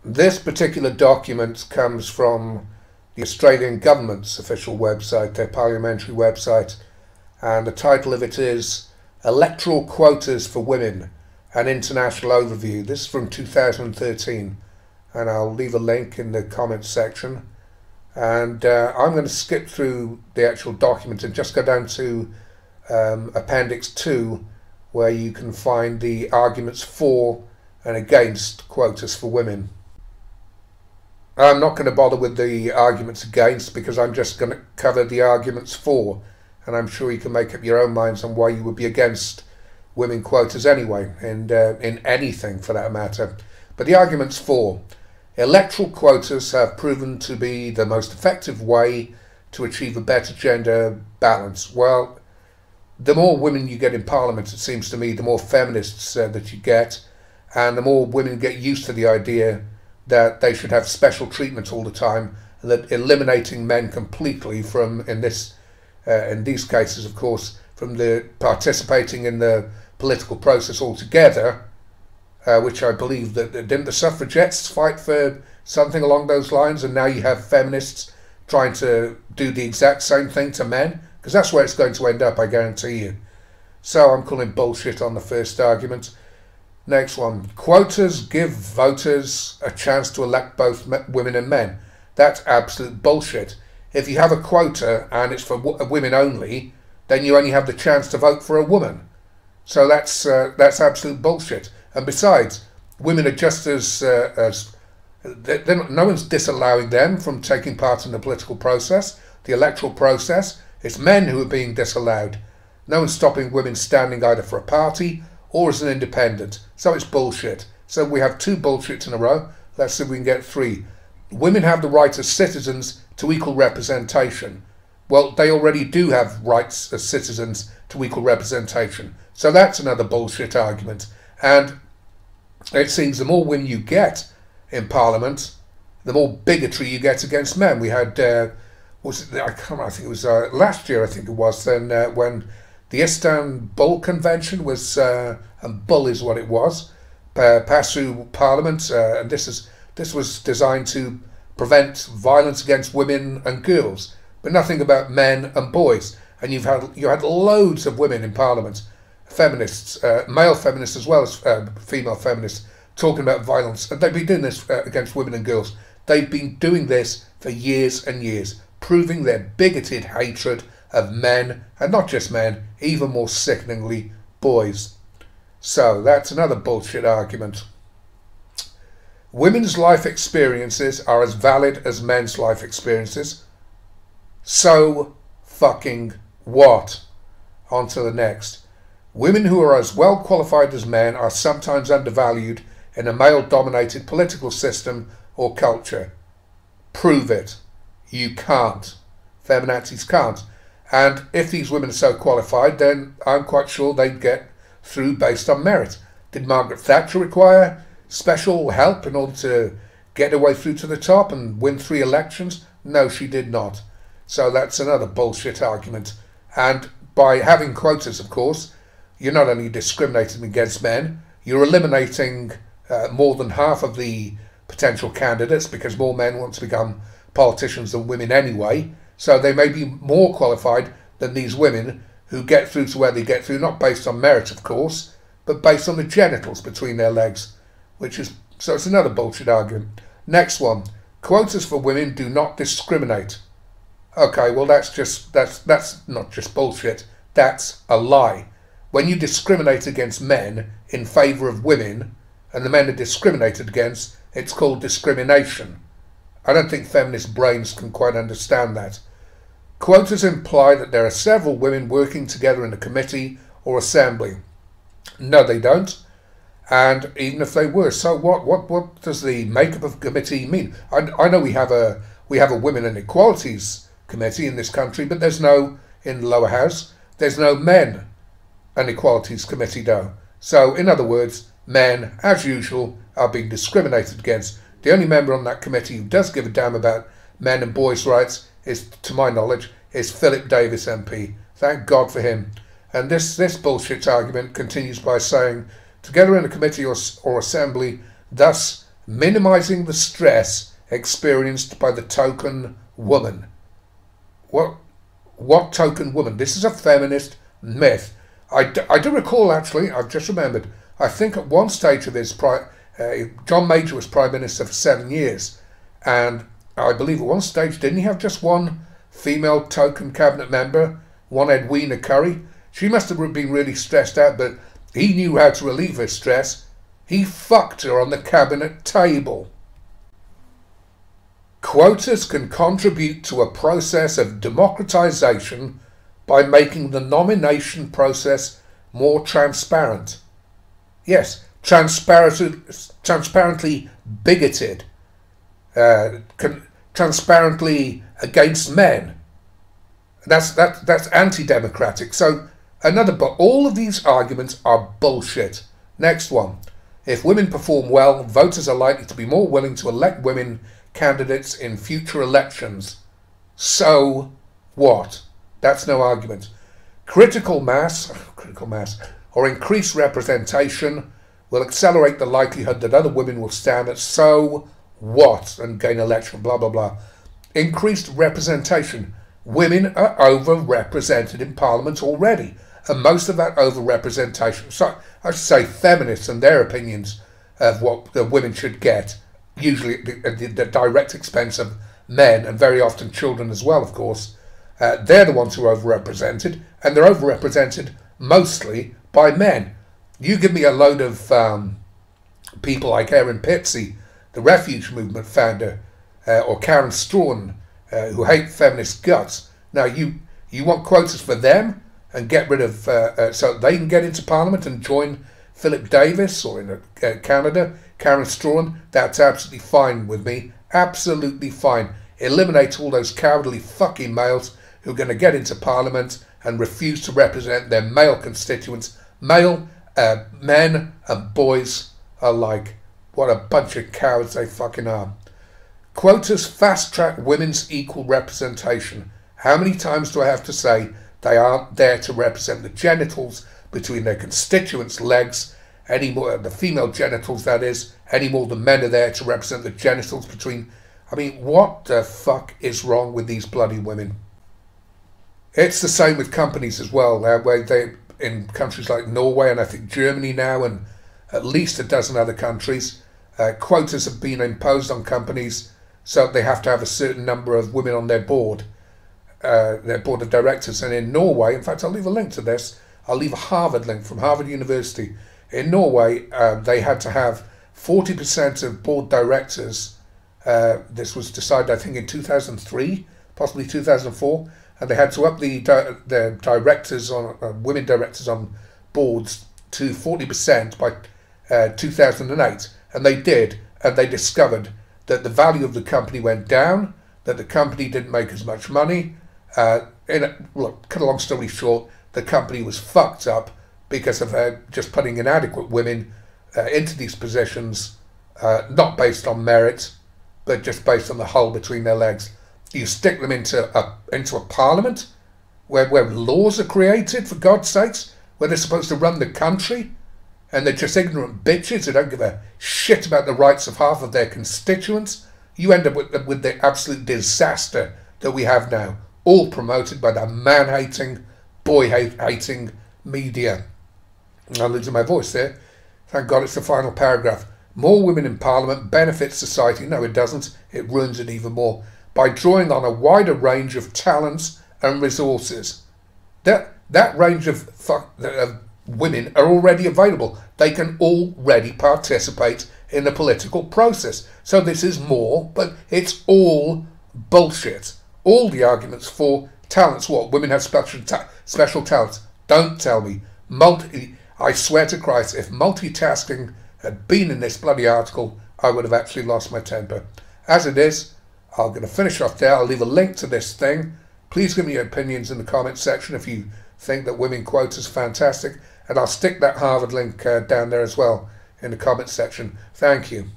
This particular document comes from the Australian government's official website, their parliamentary website, and the title of it is Electoral Quotas for Women, an International Overview. This is from 2013, and I'll leave a link in the comments section. And I'm going to skip through the actual document and just go down to Appendix 2, where you can find the arguments for and against quotas for women. I'm not going to bother with the arguments against, because I'm just going to cover the arguments for, and I'm sure you can make up your own minds on why you would be against women quotas anyway, and in anything for that matter. But the arguments for: electoral quotas have proven to be the most effective way to achieve a better gender balance. Well, the more women you get in Parliament, it seems to me, the more feminists that you get, and the more women get used to the idea that they should have special treatment all the time, and that eliminating men completely from, in these cases, of course, from the participating in the political process altogether, which I believe that didn't the suffragettes fight for something along those lines, and now you have feminists trying to do the exact same thing to men, because that's where it's going to end up, I guarantee you. So I'm calling bullshit on the first argument. Next one: quotas give voters a chance to elect both women and men. That's absolute bullshit. If you have a quota and it's for women only, then you only have the chance to vote for a woman. So that's absolute bullshit. And besides, women are just no one's disallowing them from taking part in the political process, the electoral process. It's men who are being disallowed. No one's stopping women standing either for a party or as an independent. So it's bullshit. So we have two bullshits in a row. Let's see if we can get three. Women have the right as citizens to equal representation. Well, they already do have rights as citizens to equal representation. So that's another bullshit argument. And it seems the more women you get in Parliament, the more bigotry you get against men. We had, I can't remember, I think it was last year, I think it was, then when the Istanbul Convention was, and bull is what it was, passed through Parliament, and this was designed to prevent violence against women and girls, but nothing about men and boys. And you had loads of women in Parliament, feminists, male feminists as well as female feminists, talking about violence, and they've been doing this against women and girls. They've been doing this for years and years, proving their bigoted hatred of men, and not just men, even more sickeningly, boys. So that's another bullshit argument. Women's life experiences are as valid as men's life experiences. So fucking what? On to the next. Women who are as well qualified as men are sometimes undervalued in a male-dominated political system or culture. Prove it. You can't. Feminazis can't. And if these women are so qualified, then I'm quite sure they'd get through based on merit. Did Margaret Thatcher require special help in order to get her way through to the top and win 3 elections? No, she did not. So that's another bullshit argument. And by having quotas, of course, you're not only discriminating against men, you're eliminating more than half of the potential candidates, because more men want to become politicians than women anyway. So they may be more qualified than these women who get through to where they get through, not based on merit, of course, but based on the genitals between their legs, so it's another bullshit argument. Next one: quotas for women do not discriminate. Okay, well that's not just bullshit, that's a lie. When you discriminate against men in favour of women, and the men are discriminated against, it's called discrimination. I don't think feminist brains can quite understand that. Quotas imply that there are several women working together in a committee or assembly. No, they don't. And even if they were, so what? What does the makeup of a committee mean? I know we have a women and equalities committee in this country, but there's no, in the lower house, there's no men and equalities committee though. So in other words, men, as usual, are being discriminated against. The only member on that committee who does give a damn about men and boys' rights is, to my knowledge, is Philip Davis MP. Thank God for him. And this bullshit argument continues by saying, together in a committee or assembly, thus minimizing the stress experienced by the token woman. What token woman? This is a feminist myth. I do recall, actually, I've just remembered, I think at one stage of his John Major was Prime Minister for 7 years, and I believe at one stage, didn't he have just one female token cabinet member, one Edwina Curry? She must have been really stressed out, but he knew how to relieve her stress. He fucked her on the cabinet table. Quotas can contribute to a process of democratization by making the nomination process more transparent. Yes, transparently bigoted, transparently against men. That's anti-democratic. So but all of these arguments are bullshit. Next one. If women perform well, voters are likely to be more willing to elect women candidates in future elections. So what? That's no argument. Critical mass or increased representation will accelerate the likelihood that other women will stand at so what and gain election, blah, blah, blah. Increased representation. Women are overrepresented in Parliament already, and most of that overrepresentation, so I should say feminists and their opinions of what the women should get, usually at the direct expense of men and very often children as well, of course. They're the ones who are overrepresented, and they're overrepresented mostly by men. You give me a load of people like Erin Pitsey, the Refuge Movement founder, or Karen Strawn, who hate feminist guts. Now, you want quotas for them and get rid of, so they can get into Parliament and join Philip Davis, or in Canada, Karen Strawn. That's absolutely fine with me. Absolutely fine. Eliminate all those cowardly fucking males who are going to get into Parliament and refuse to represent their male constituents. Male men and boys alike. What a bunch of cowards they fucking are. Quotas fast-track women's equal representation. How many times do I have to say they aren't there to represent the genitals between their constituents' legs anymore, the female genitals that is, any more than men are there to represent the genitals between... I mean, what the fuck is wrong with these bloody women? It's the same with companies as well, where they, in countries like Norway and I think Germany now and at least a dozen other countries, quotas have been imposed on companies, so they have to have a certain number of women on their board of directors. And in Norway, in fact, I'll leave a link to this. I'll leave a Harvard link from Harvard University. In Norway, they had to have 40% of board directors. This was decided, I think, in 2003, possibly 2004, and they had to up the directors on women directors on boards to 40% by 2008, and they did, and they discovered that the value of the company went down, that the company didn't make as much money. Look, cut a long story short, the company was fucked up because of just putting inadequate women into these positions, not based on merit, but just based on the hole between their legs. You stick them into a parliament where laws are created, for God's sakes, where they're supposed to run the country, and they're just ignorant bitches who don't give a shit about the rights of half of their constituents. You end up with the absolute disaster that we have now, all promoted by the man-hating, boy-hating media. I'm losing my voice there. Thank God it's the final paragraph. More women in Parliament benefits society. No, it doesn't. It ruins it even more by drawing on a wider range of talents and resources. That range of women are already available. They can already participate in the political process. So this is more, but it's all bullshit. All the arguments for talents. What? Women have special talents. Don't tell me. I swear to Christ, if multitasking had been in this bloody article, I would have actually lost my temper. As it is, I'm going to finish off there. I'll leave a link to this thing. Please give me your opinions in the comments section if you think that women quotas are fantastic. And I'll stick that Harvard link down there as well in the comments section. Thank you.